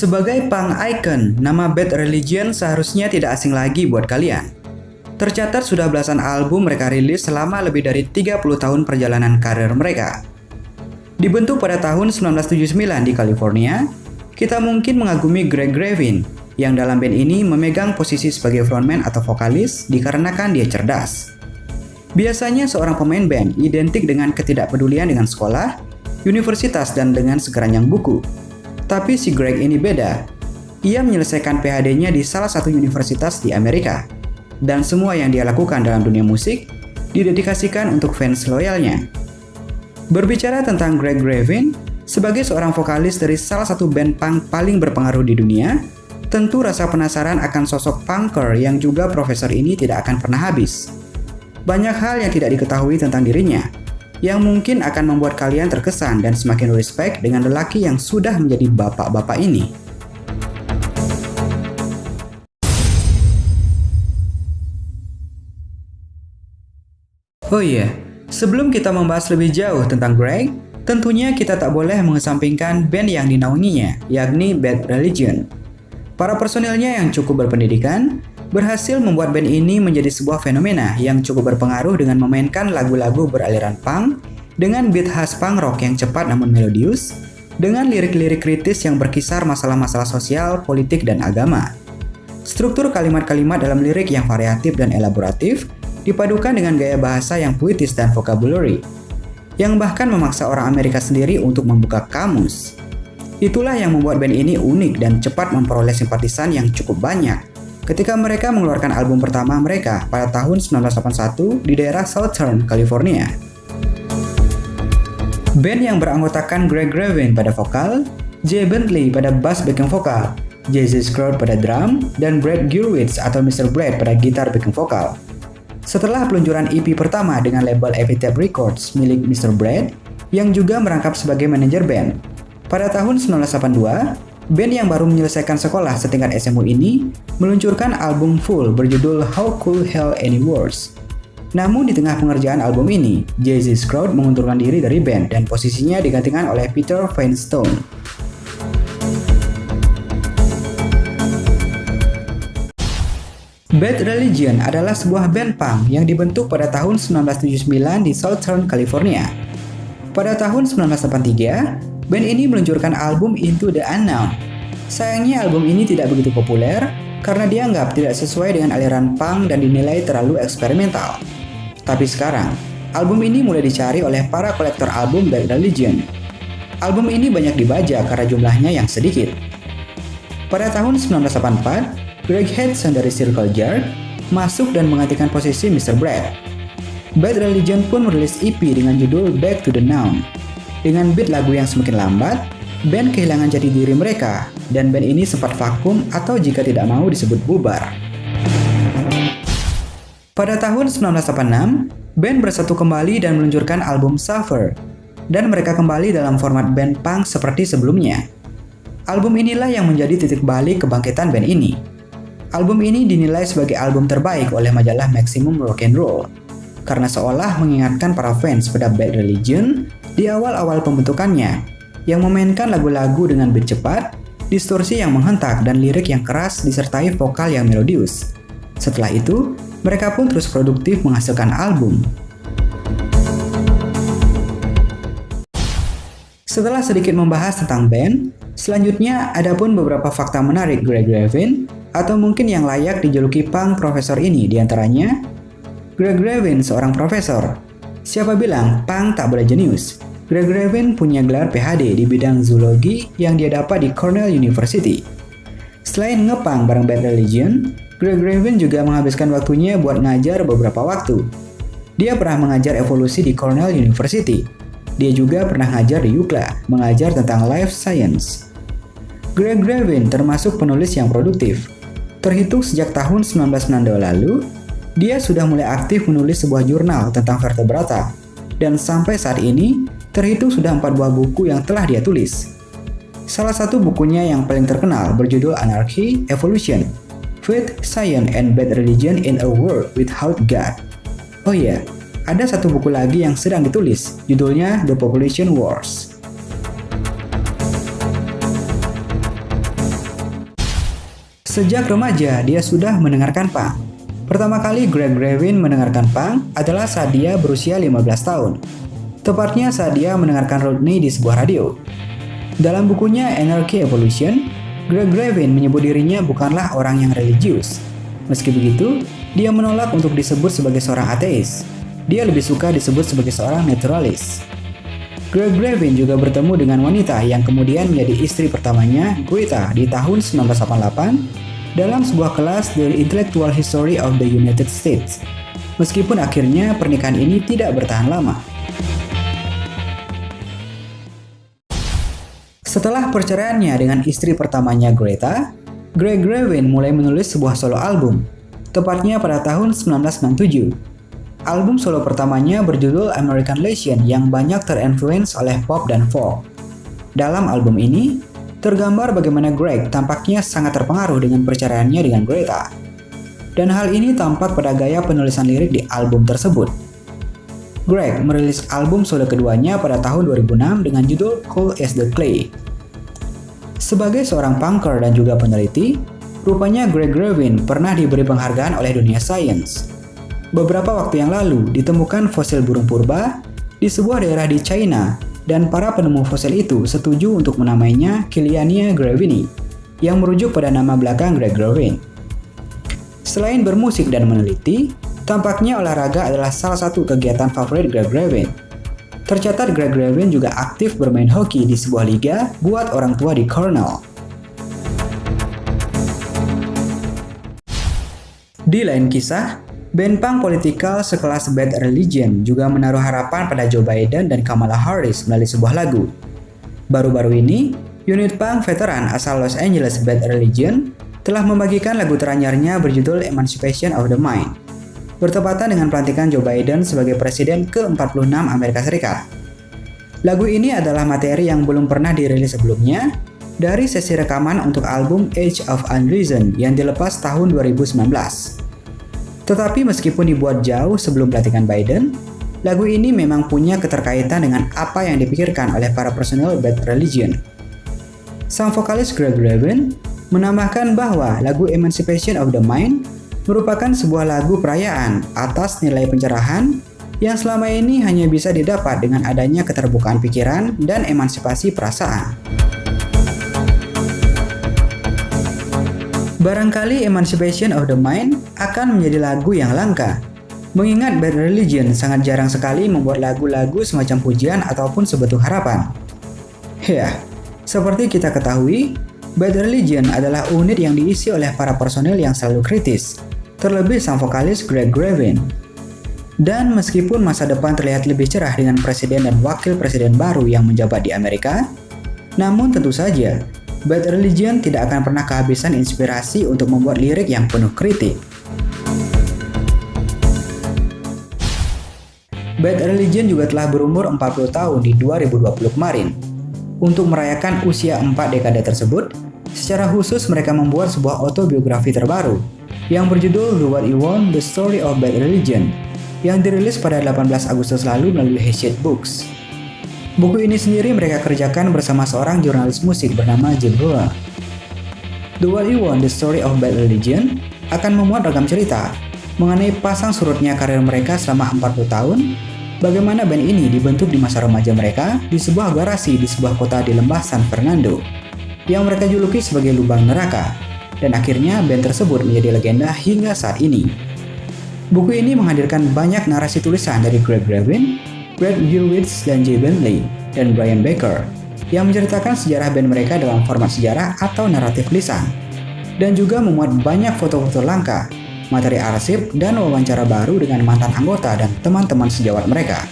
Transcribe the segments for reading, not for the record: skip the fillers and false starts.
Sebagai punk icon, nama Bad Religion seharusnya tidak asing lagi buat kalian. Tercatat sudah belasan album mereka rilis selama lebih dari 30 tahun perjalanan karir mereka. Dibentuk pada tahun 1979 di California, kita mungkin mengagumi Greg Graffin, yang dalam band ini memegang posisi sebagai frontman atau vokalis dikarenakan dia cerdas. Biasanya seorang pemain band identik dengan ketidakpedulian dengan sekolah, universitas, dan dengan sekeranjang buku. Tapi si Greg ini beda. Ia menyelesaikan PhD-nya di salah satu universitas di Amerika. Dan semua yang dia lakukan dalam dunia musik didedikasikan untuk fans loyalnya. Berbicara tentang Greg Graffin, sebagai seorang vokalis dari salah satu band punk paling berpengaruh di dunia, tentu rasa penasaran akan sosok punker yang juga profesor ini tidak akan pernah habis. Banyak hal yang tidak diketahui tentang dirinya, yang mungkin akan membuat kalian terkesan dan semakin respect dengan lelaki yang sudah menjadi bapak-bapak ini. Oh iya, sebelum kita membahas lebih jauh tentang Greg, tentunya kita tak boleh mengesampingkan band yang dinaunginya, yakni Bad Religion. Para personilnya yang cukup berpendidikan berhasil membuat band ini menjadi sebuah fenomena yang cukup berpengaruh dengan memainkan lagu-lagu beraliran punk dengan beat khas punk rock yang cepat namun melodius, dengan lirik-lirik kritis yang berkisar masalah-masalah sosial, politik, dan agama. Struktur kalimat-kalimat dalam lirik yang variatif dan elaboratif dipadukan dengan gaya bahasa yang puitis dan vocabulary, yang bahkan memaksa orang Amerika sendiri untuk membuka kamus. Itulah yang membuat band ini unik dan cepat memperoleh simpatisan yang cukup banyak ketika mereka mengeluarkan album pertama mereka pada tahun 1981 di daerah Southern California. Band yang beranggotakan Greg Graffin pada vokal, Jay Bentley pada bass backing vokal, Jesse Scrooge pada drum, dan Brad Gurewitz atau Mr. Brad pada gitar backing vokal. Setelah peluncuran EP pertama dengan label Epitaph Records milik Mr. Brad, yang juga merangkap sebagai manajer band, pada tahun 1982, band yang baru menyelesaikan sekolah setingkat SMU ini meluncurkan album full berjudul How Could Hell Any Worse. Namun di tengah pengerjaan album ini, Jesse Scrooge mengundurkan diri dari band dan posisinya digantikan oleh Peter Feinstein. Bad Religion adalah sebuah band punk yang dibentuk pada tahun 1979 di Southern California. Pada tahun 1983, band ini meluncurkan album Into the Unknown. Sayangnya album ini tidak begitu populer karena dianggap tidak sesuai dengan aliran punk dan dinilai terlalu eksperimental. Tapi sekarang, album ini mulai dicari oleh para kolektor album Bad Religion. Album ini banyak dibajak karena jumlahnya yang sedikit. Pada tahun 1984, Greg Hudson dari Circle Jerk masuk dan menggantikan posisi Mr. Brad. Bad Religion pun merilis EP dengan judul Back to the Noun. Dengan beat lagu yang semakin lambat, band kehilangan jati diri mereka, dan band ini sempat vakum atau jika tidak mau disebut bubar. Pada tahun 1986, band bersatu kembali dan meluncurkan album Suffer, dan mereka kembali dalam format band punk seperti sebelumnya. Album inilah yang menjadi titik balik kebangkitan band ini. Album ini dinilai sebagai album terbaik oleh majalah Maximum Rock and Roll, karena seolah mengingatkan para fans pada Bad Religion di awal-awal pembentukannya, yang memainkan lagu-lagu dengan beat cepat, distorsi yang menghentak, dan lirik yang keras disertai vokal yang melodius. Setelah itu, mereka pun terus produktif menghasilkan album. Setelah sedikit membahas tentang band, selanjutnya ada pun beberapa fakta menarik Greg Graffin, atau mungkin yang layak dijuluki punk profesor ini, diantaranya Greg Graffin seorang profesor. Siapa bilang punk tak boleh jenius? Greg Graffin punya gelar PhD di bidang zoologi yang dia dapat di Cornell University. Selain ngepunk bareng Bad Religion, Greg Graffin juga menghabiskan waktunya buat ngajar beberapa waktu. Dia pernah mengajar evolusi di Cornell University. Dia juga pernah ngajar di UCLA, mengajar tentang life science. Greg Graffin termasuk penulis yang produktif. Terhitung sejak tahun 1992 lalu, dia sudah mulai aktif menulis sebuah jurnal tentang vertebrata, dan sampai saat ini terhitung sudah 4 buah buku yang telah dia tulis. Salah satu bukunya yang paling terkenal berjudul Anarchy, Evolution, Faith, Science, and Bad Religion in a World Without God. Oh iya, ada satu buku lagi yang sedang ditulis, judulnya The Population Wars. Sejak remaja, dia sudah mendengarkan punk. Pertama kali Greg Graffin mendengarkan punk adalah saat dia berusia 15 tahun. Tepatnya saat dia mendengarkan Rodney di sebuah radio. Dalam bukunya Anarchy Evolution, Greg Graffin menyebut dirinya bukanlah orang yang religius. Meski begitu, dia menolak untuk disebut sebagai seorang ateis. Dia lebih suka disebut sebagai seorang naturalis. Greg Graffin juga bertemu dengan wanita yang kemudian menjadi istri pertamanya, Greta, di tahun 1988 dalam sebuah kelas The Intellectual History of the United States. Meskipun akhirnya pernikahan ini tidak bertahan lama. Setelah perceraiannya dengan istri pertamanya Greta, Greg Graffin mulai menulis sebuah solo album, tepatnya pada tahun 1997. Album solo pertamanya berjudul American Legend yang banyak terinfluence oleh pop dan folk. Dalam album ini, tergambar bagaimana Greg tampaknya sangat terpengaruh dengan perceraiannya dengan Greta. Dan hal ini tampak pada gaya penulisan lirik di album tersebut. Greg merilis album solo keduanya pada tahun 2006 dengan judul Cold as the Clay. Sebagai seorang punker dan juga peneliti, rupanya Greg Graffin pernah diberi penghargaan oleh dunia sains. Beberapa waktu yang lalu ditemukan fosil burung purba di sebuah daerah di China, dan para penemu fosil itu setuju untuk menamainya Killiania Graffini, yang merujuk pada nama belakang Greg Graffin. Selain bermusik dan meneliti, tampaknya olahraga adalah salah satu kegiatan favorit Greg Graffin. Tercatat Greg Graffin juga aktif bermain hoki di sebuah liga buat orang tua di Cornell. Di lain kisah, band punk politikal sekelas Bad Religion juga menaruh harapan pada Joe Biden dan Kamala Harris melalui sebuah lagu. Baru-baru ini, unit punk veteran asal Los Angeles Bad Religion telah membagikan lagu teranyarnya berjudul Emancipation of the Mind, bertepatan dengan pelantikan Joe Biden sebagai Presiden ke-46 Amerika Serikat. Lagu ini adalah materi yang belum pernah dirilis sebelumnya dari sesi rekaman untuk album Age of Unreason yang dilepas tahun 2019. Tetapi meskipun dibuat jauh sebelum pelantikan Biden, lagu ini memang punya keterkaitan dengan apa yang dipikirkan oleh para personel Bad Religion. Sang vokalis Greg Graffin menambahkan bahwa lagu Emancipation of the Mind merupakan sebuah lagu perayaan atas nilai pencerahan yang selama ini hanya bisa didapat dengan adanya keterbukaan pikiran dan emansipasi perasaan. Barangkali Emancipation of the Mind akan menjadi lagu yang langka, mengingat Bad Religion sangat jarang sekali membuat lagu-lagu semacam pujian ataupun sebentuk harapan. Ya, seperti kita ketahui, Bad Religion adalah unit yang diisi oleh para personel yang selalu kritis, terlebih sang vokalis Greg Graffin. Dan meskipun masa depan terlihat lebih cerah dengan presiden dan wakil presiden baru yang menjabat di Amerika, namun tentu saja, Bad Religion tidak akan pernah kehabisan inspirasi untuk membuat lirik yang penuh kritik. Bad Religion juga telah berumur 40 tahun di 2020 kemarin. Untuk merayakan usia 4 dekade tersebut, secara khusus mereka membuat sebuah autobiografi terbaru yang berjudul The What You Want, The Story of Bad Religion yang dirilis pada 18 Agustus lalu melalui Hachette Books. Buku ini sendiri mereka kerjakan bersama seorang jurnalis musik bernama Jim Brewer. The What You Want, The Story of Bad Religion akan memuat ragam cerita mengenai pasang surutnya karir mereka selama 40 tahun, bagaimana band ini dibentuk di masa remaja mereka di sebuah garasi di sebuah kota di lembah San Fernando, yang mereka juluki sebagai lubang neraka, dan akhirnya band tersebut menjadi legenda hingga saat ini. Buku ini menghadirkan banyak narasi tulisan dari Greg Graffin, Brad Gurewitz, dan Jay Bentley, dan Brian Baker, yang menceritakan sejarah band mereka dalam format sejarah atau naratif lisan, dan juga memuat banyak foto-foto langka, materi arsip, dan wawancara baru dengan mantan anggota dan teman-teman sejawat mereka.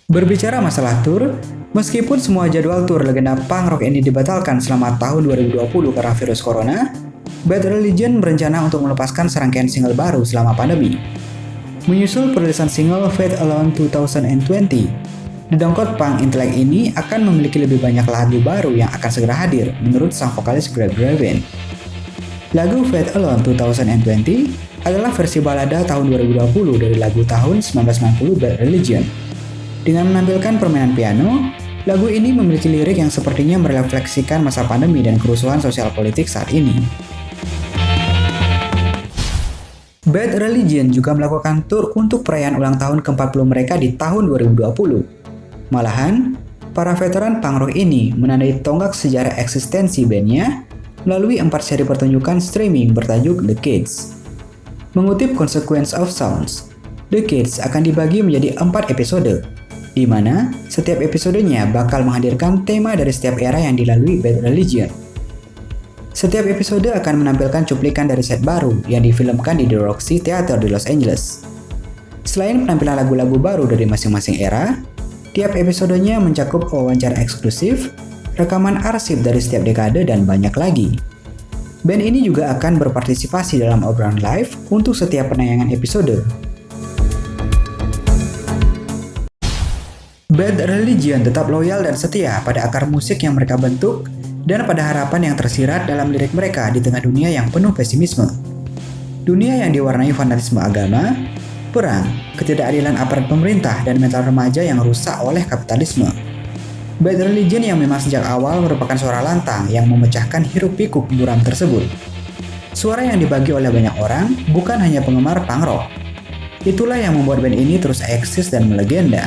Berbicara masalah tur, meskipun semua jadwal tur legenda punk rock ini dibatalkan selama tahun 2020 karena virus corona, Bad Religion berencana untuk melepaskan serangkaian single baru selama pandemi. Menyusul perilisan single Faith Alone 2020, dedongkot punk intelek ini akan memiliki lebih banyak lagu baru yang akan segera hadir menurut sang vokalis Greg Graffin. Lagu Faith Alone 2020 adalah versi balada tahun 2020 dari lagu tahun 1990 Bad Religion. Dengan menampilkan permainan piano, Lagu ini memiliki lirik yang sepertinya merefleksikan masa pandemi dan kerusuhan sosial politik saat ini. Bad Religion juga melakukan tur untuk perayaan ulang tahun ke-40 mereka di tahun 2020. Malahan, para veteran punk rock ini menandai tonggak sejarah eksistensi bandnya melalui 4 seri pertunjukan streaming bertajuk The Kids. Mengutip Consequence of Sounds, The Kids akan dibagi menjadi 4 episode, di mana setiap episodenya bakal menghadirkan tema dari setiap era yang dilalui Bad Religion. Setiap episode akan menampilkan cuplikan dari set baru yang difilmkan di The Roxy Theater di Los Angeles. Selain penampilan lagu-lagu baru dari masing-masing era, tiap episodenya mencakup wawancara eksklusif, rekaman arsip dari setiap dekade, dan banyak lagi. Band ini juga akan berpartisipasi dalam obrolan live untuk setiap penayangan episode. Bad Religion tetap loyal dan setia pada akar musik yang mereka bentuk dan pada harapan yang tersirat dalam lirik mereka di tengah dunia yang penuh pesimisme. Dunia yang diwarnai fanatisme agama, perang, ketidakadilan aparat pemerintah, dan mental remaja yang rusak oleh kapitalisme. Bad Religion yang memang sejak awal merupakan suara lantang yang memecahkan hiruk-pikuk buram tersebut. Suara yang dibagi oleh banyak orang bukan hanya penggemar punk rock. Itulah yang membuat band ini terus eksis dan melegenda.